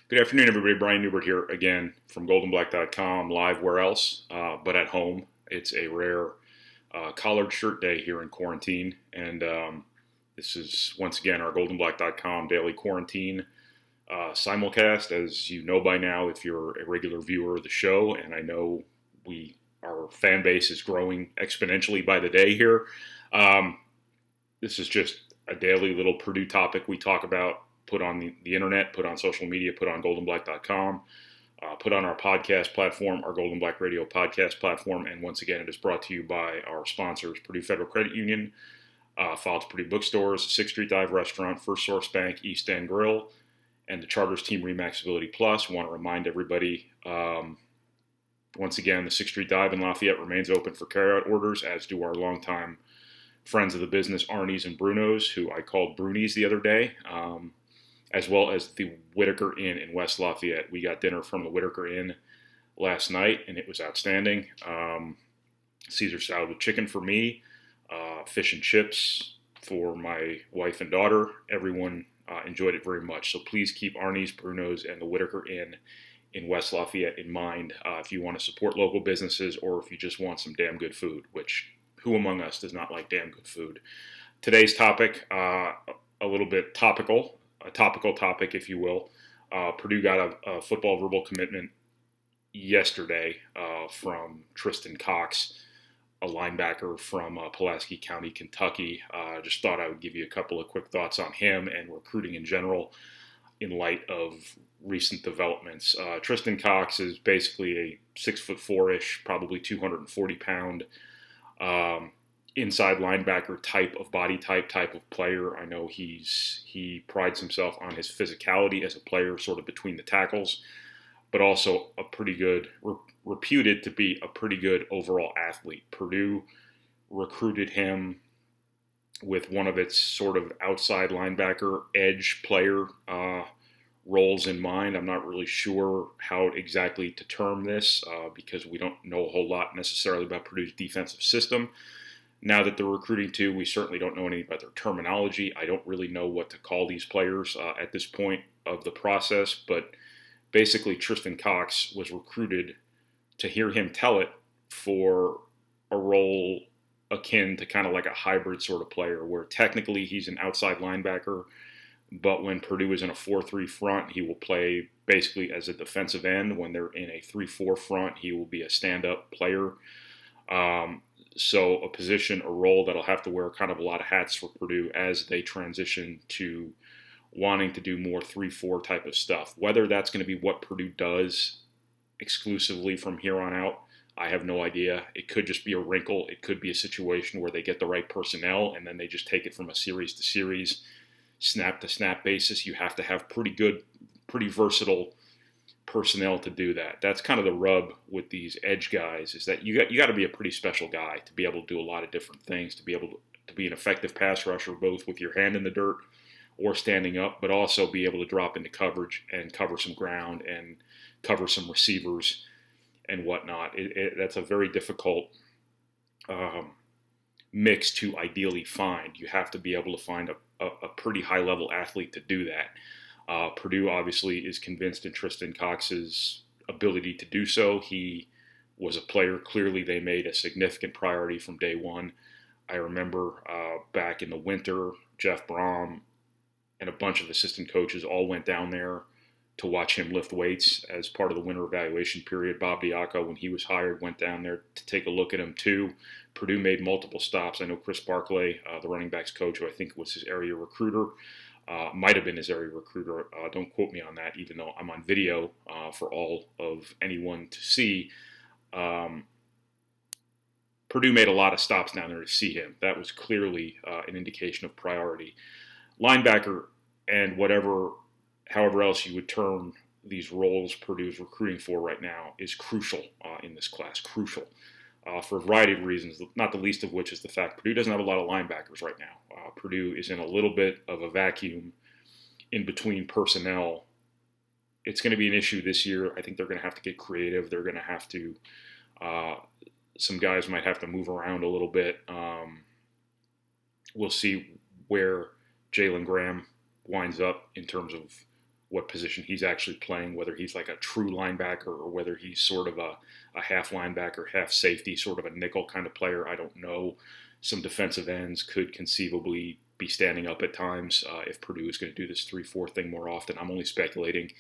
Good afternoon, everybody. Brian Neubert here again from goldenblack.com, live where else, but at home. It's a rare collared shirt day here in quarantine, and this is once again our goldenblack.com Daily Quarantine Simulcast. As you know by now, if you're a regular viewer of the show, and I know our fan base is growing exponentially by the day here. This is just a daily little Purdue topic we talk about, put on the internet, put on social media, put on goldenblack.com, put on our podcast platform, our Golden Black Radio podcast platform. And once again, it is brought to you by our sponsors, Purdue Federal Credit Union, Fowles Purdue Bookstores, 6th Street Dive Restaurant, First Source Bank, East End Grill, and the Charters Team Remaxability Plus. I want to remind everybody, once again, the 6th Street Dive in Lafayette remains open for carryout orders, as do our longtime friends of the business, Arnie's and Bruno's, who I called Brunies the other day, as well as the Whitaker Inn in West Lafayette. We got dinner from the Whitaker Inn last night, and it was outstanding. Caesar salad with chicken for me, fish and chips for my wife and daughter. Everyone enjoyed it very much. So please keep Arnie's, Bruno's, and the Whitaker Inn in West Lafayette in mind if you want to support local businesses or if you just want some damn good food, which who among us does not like damn good food? Today's topic, a little bit topical. A topical topic, if you will. Purdue got a football verbal commitment yesterday from Tristan Cox, a linebacker from Pulaski County, Kentucky. Just thought I would give you a couple of quick thoughts on him and recruiting in general in light of recent developments. Tristan Cox is basically a 6'4"-ish, probably 240-pound inside linebacker type of body type of player. I know he prides himself on his physicality as a player, sort of between the tackles, but also a pretty good, reputed to be a pretty good overall athlete. Purdue recruited him with one of its sort of outside linebacker edge player roles in mind. I'm not really sure how exactly to term this because we don't know a whole lot necessarily about Purdue's defensive system. Now that they're recruiting too, we certainly don't know anything about their terminology. I don't really know what to call these players at this point of the process, but basically Tristan Cox was recruited, to hear him tell it, for a role akin to kind of like a hybrid sort of player, where technically he's an outside linebacker, but when Purdue is in a 4-3 front, he will play basically as a defensive end. When they're in a 3-4 front, he will be a stand-up player. So a position, a role that'll have to wear kind of a lot of hats for Purdue as they transition to wanting to do more 3-4 type of stuff. Whether that's going to be what Purdue does exclusively from here on out, I have no idea. It could just be a wrinkle. It could be a situation where they get the right personnel and then they just take it from a series to series, snap to snap basis. You have to have pretty good, pretty versatile personnel to do that. That's kind of the rub with these edge guys, is that you got to be a pretty special guy to be able to do a lot of different things, to be able to be an effective pass rusher, both with your hand in the dirt or standing up, but also be able to drop into coverage and cover some ground and cover some receivers and whatnot. That's a very difficult mix to ideally find. You have to be able to find a pretty high-level athlete to do that. Purdue obviously is convinced in Tristan Cox's ability to do so. He was a player, clearly they made a significant priority from day one. I remember back in the winter, Jeff Brom and a bunch of assistant coaches all went down there to watch him lift weights as part of the winter evaluation period. Bob Diaco, when he was hired, went down there to take a look at him too. Purdue made multiple stops. I know Chris Barclay, the running backs coach, who I think was his area recruiter, might have been his area recruiter. Don't quote me on that, even though I'm on video for all of anyone to see. Purdue made a lot of stops down there to see him. That was clearly an indication of priority. Linebacker and however else you would term these roles Purdue's recruiting for right now is crucial in this class. Crucial. For a variety of reasons, not the least of which is the fact Purdue doesn't have a lot of linebackers right now. Purdue is in a little bit of a vacuum in between personnel. It's going to be an issue this year. I think they're going to have to get creative. They're going to have to, some guys might have to move around a little bit. We'll see where Jalen Graham winds up in terms of what position he's actually playing, whether he's like a true linebacker or whether he's sort of a half linebacker, half safety, sort of a nickel kind of player. I don't know. Some defensive ends could conceivably be standing up at times if Purdue is going to do this 3-4 thing more often. I'm only speculating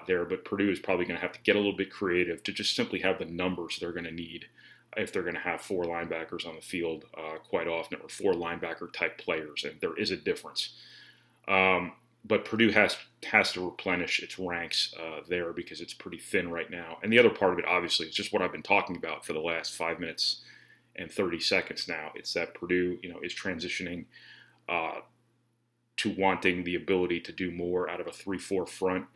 there, but Purdue is probably going to have to get a little bit creative to just simply have the numbers they're going to need if they're going to have 4 linebackers on the field quite often, or 4 linebacker type players, and there is a difference. But Purdue has to replenish its ranks there because it's pretty thin right now. And the other part of it, obviously, is just what I've been talking about for the last 5 minutes and 30 seconds now. It's that Purdue, is transitioning to wanting the ability to do more out of a 3-4 front.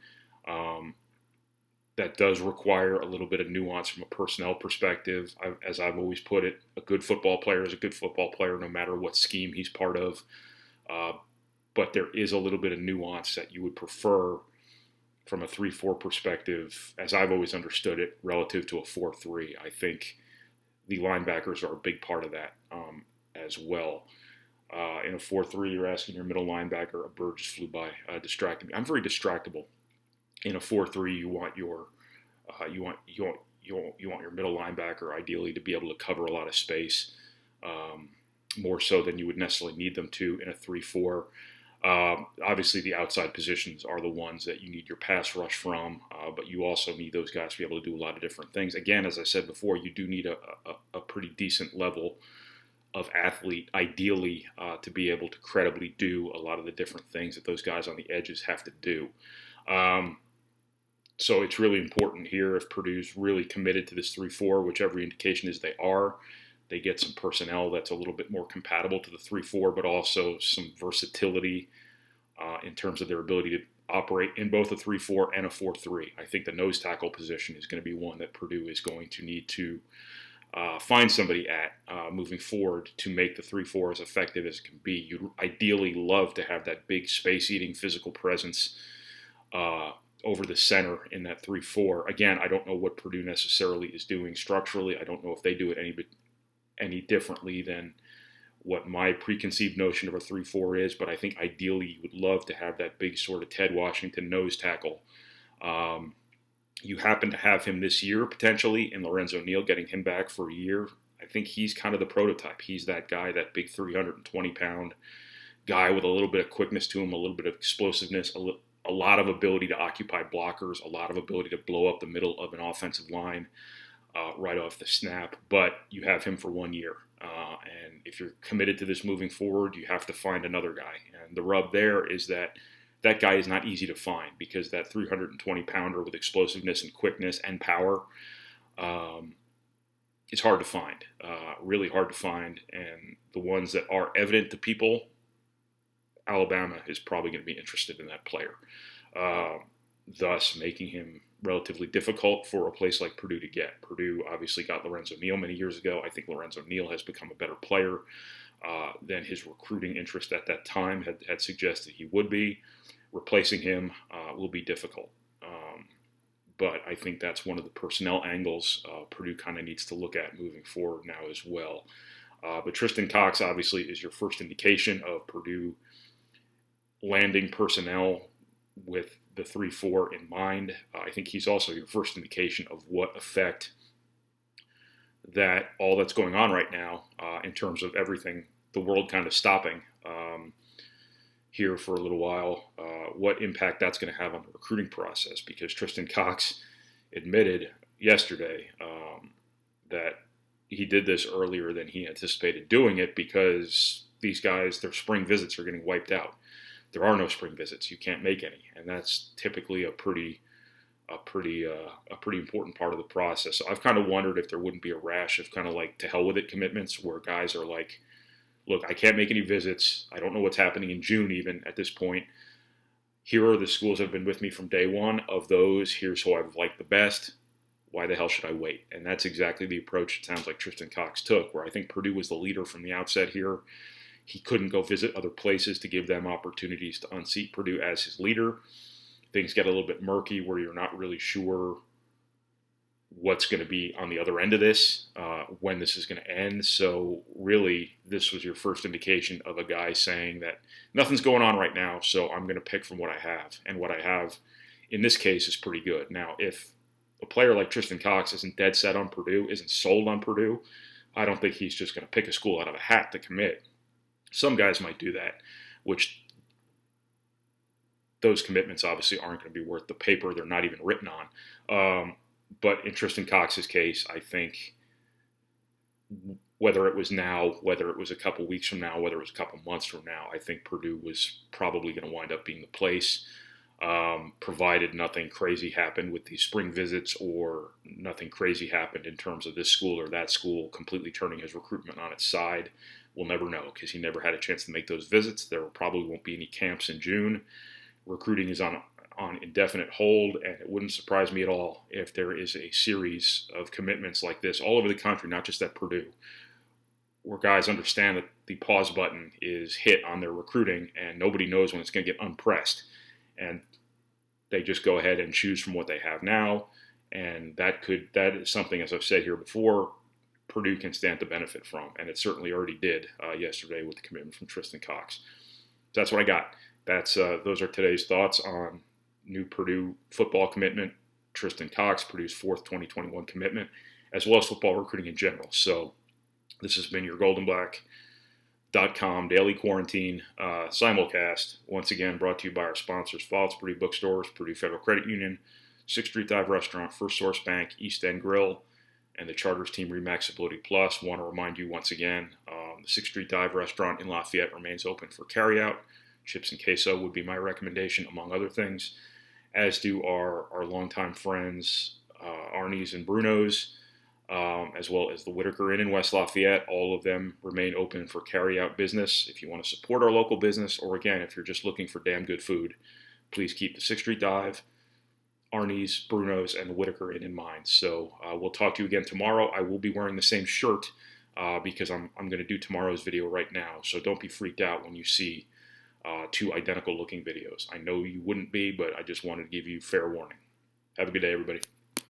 That does require a little bit of nuance from a personnel perspective. As I've always put it, a good football player is a good football player no matter what scheme he's part of. But there is a little bit of nuance that you would prefer from a 3-4 perspective, as I've always understood it, relative to a 4-3. I think the linebackers are a big part of that as well. In a 4-3, you're asking your middle linebacker. A bird just flew by, distracting me. I'm very distractible. In a 4-3, you want your middle linebacker ideally to be able to cover a lot of space, more so than you would necessarily need them to in a 3-4. Obviously, the outside positions are the ones that you need your pass rush from, but you also need those guys to be able to do a lot of different things. Again, as I said before, you do need a pretty decent level of athlete, ideally, to be able to credibly do a lot of the different things that those guys on the edges have to do. So it's really important here, if Purdue's really committed to this 3-4, which every indication is they are, they get some personnel that's a little bit more compatible to the 3-4, but also some versatility in terms of their ability to operate in both a 3-4 and a 4-3. I think the nose tackle position is going to be one that Purdue is going to need to find somebody at moving forward to make the 3-4 as effective as it can be. You'd ideally love to have that big space-eating physical presence over the center in that 3-4. Again, I don't know what Purdue necessarily is doing structurally. I don't know if they do it any differently than what my preconceived notion of a 3-4 is, but I think ideally you would love to have that big sort of Ted Washington nose tackle. You happen to have him this year potentially in Lorenzo Neal, getting him back for a year. I think he's kind of the prototype. He's that guy, that big 320-pound guy with a little bit of quickness to him, a little bit of explosiveness, a lot of ability to occupy blockers, a lot of ability to blow up the middle of an offensive line right off the snap. But you have him for 1 year. And if you're committed to this moving forward, you have to find another guy. And the rub there is that guy is not easy to find, because that 320-pounder with explosiveness and quickness and power is hard to find, really hard to find. And the ones that are evident to people, Alabama is probably going to be interested in that player, thus making him relatively difficult for a place like Purdue to get. Purdue obviously got Lorenzo Neal many years ago. I think Lorenzo Neal has become a better player than his recruiting interest at that time had suggested he would be. Replacing him will be difficult. But I think that's one of the personnel angles Purdue kind of needs to look at moving forward now as well. But Tristan Cox obviously is your first indication of Purdue landing personnel with the 3-4 in mind. I think he's also your first indication of what effect that all that's going on right now in terms of everything, the world kind of stopping here for a little while, what impact that's going to have on the recruiting process. Because Tristan Cox admitted yesterday that he did this earlier than he anticipated doing it, because these guys, their spring visits are getting wiped out. There are no spring visits. You can't make any. And that's typically a pretty important part of the process. So I've kind of wondered if there wouldn't be a rash of kind of like to hell with it commitments, where guys are like, look, I can't make any visits. I don't know what's happening in June even at this point. Here are the schools that have been with me from day one. Of those, here's who I've liked the best. Why the hell should I wait? And that's exactly the approach it sounds like Tristan Cox took, where I think Purdue was the leader from the outset here. He couldn't go visit other places to give them opportunities to unseat Purdue as his leader. Things get a little bit murky where you're not really sure what's going to be on the other end of this, when this is going to end. So really, this was your first indication of a guy saying that nothing's going on right now, so I'm going to pick from what I have. And what I have in this case is pretty good. Now, if a player like Tristan Cox isn't dead set on Purdue, isn't sold on Purdue, I don't think he's just going to pick a school out of a hat to commit. Some guys might do that, which those commitments obviously aren't going to be worth the paper they're not even written on. But in Tristan Cox's case, I think whether it was now, whether it was a couple weeks from now, whether it was a couple months from now, I think Purdue was probably going to wind up being the place, provided nothing crazy happened with these spring visits or nothing crazy happened in terms of this school or that school completely turning his recruitment on its side. We'll never know because he never had a chance to make those visits. There probably won't be any camps in June. Recruiting is on indefinite hold, and it wouldn't surprise me at all if there is a series of commitments like this all over the country, not just at Purdue, where guys understand that the pause button is hit on their recruiting and nobody knows when it's going to get unpressed. And they just go ahead and choose from what they have now. And that is something, as I've said here before, Purdue can stand to benefit from. And it certainly already did yesterday with the commitment from Tristan Cox. So that's what I got. Those are today's thoughts on new Purdue football commitment, Tristan Cox, Purdue's fourth 2021 commitment, as well as football recruiting in general. So this has been your goldenblack.com Daily Quarantine Simulcast. Once again, brought to you by our sponsors, Follett Purdue Bookstores, Purdue Federal Credit Union, 6th Street Dive Restaurant, First Source Bank, East End Grill, and the Charters Team Remaxability Plus. Want to remind you once again, the 6th Street Dive Restaurant in Lafayette remains open for carryout. Chips and queso would be my recommendation, among other things, as do our longtime friends, Arnie's and Bruno's, as well as the Whitaker Inn in West Lafayette. All of them remain open for carry-out business. If you want to support our local business, or again, if you're just looking for damn good food, please keep the 6th Street Dive, Arnie's, Bruno's, and the Whitaker Inn in mind. So we'll talk to you again tomorrow. I will be wearing the same shirt because I'm going to do tomorrow's video right now. So don't be freaked out when you see two identical looking videos. I know you wouldn't be, but I just wanted to give you fair warning. Have a good day, everybody.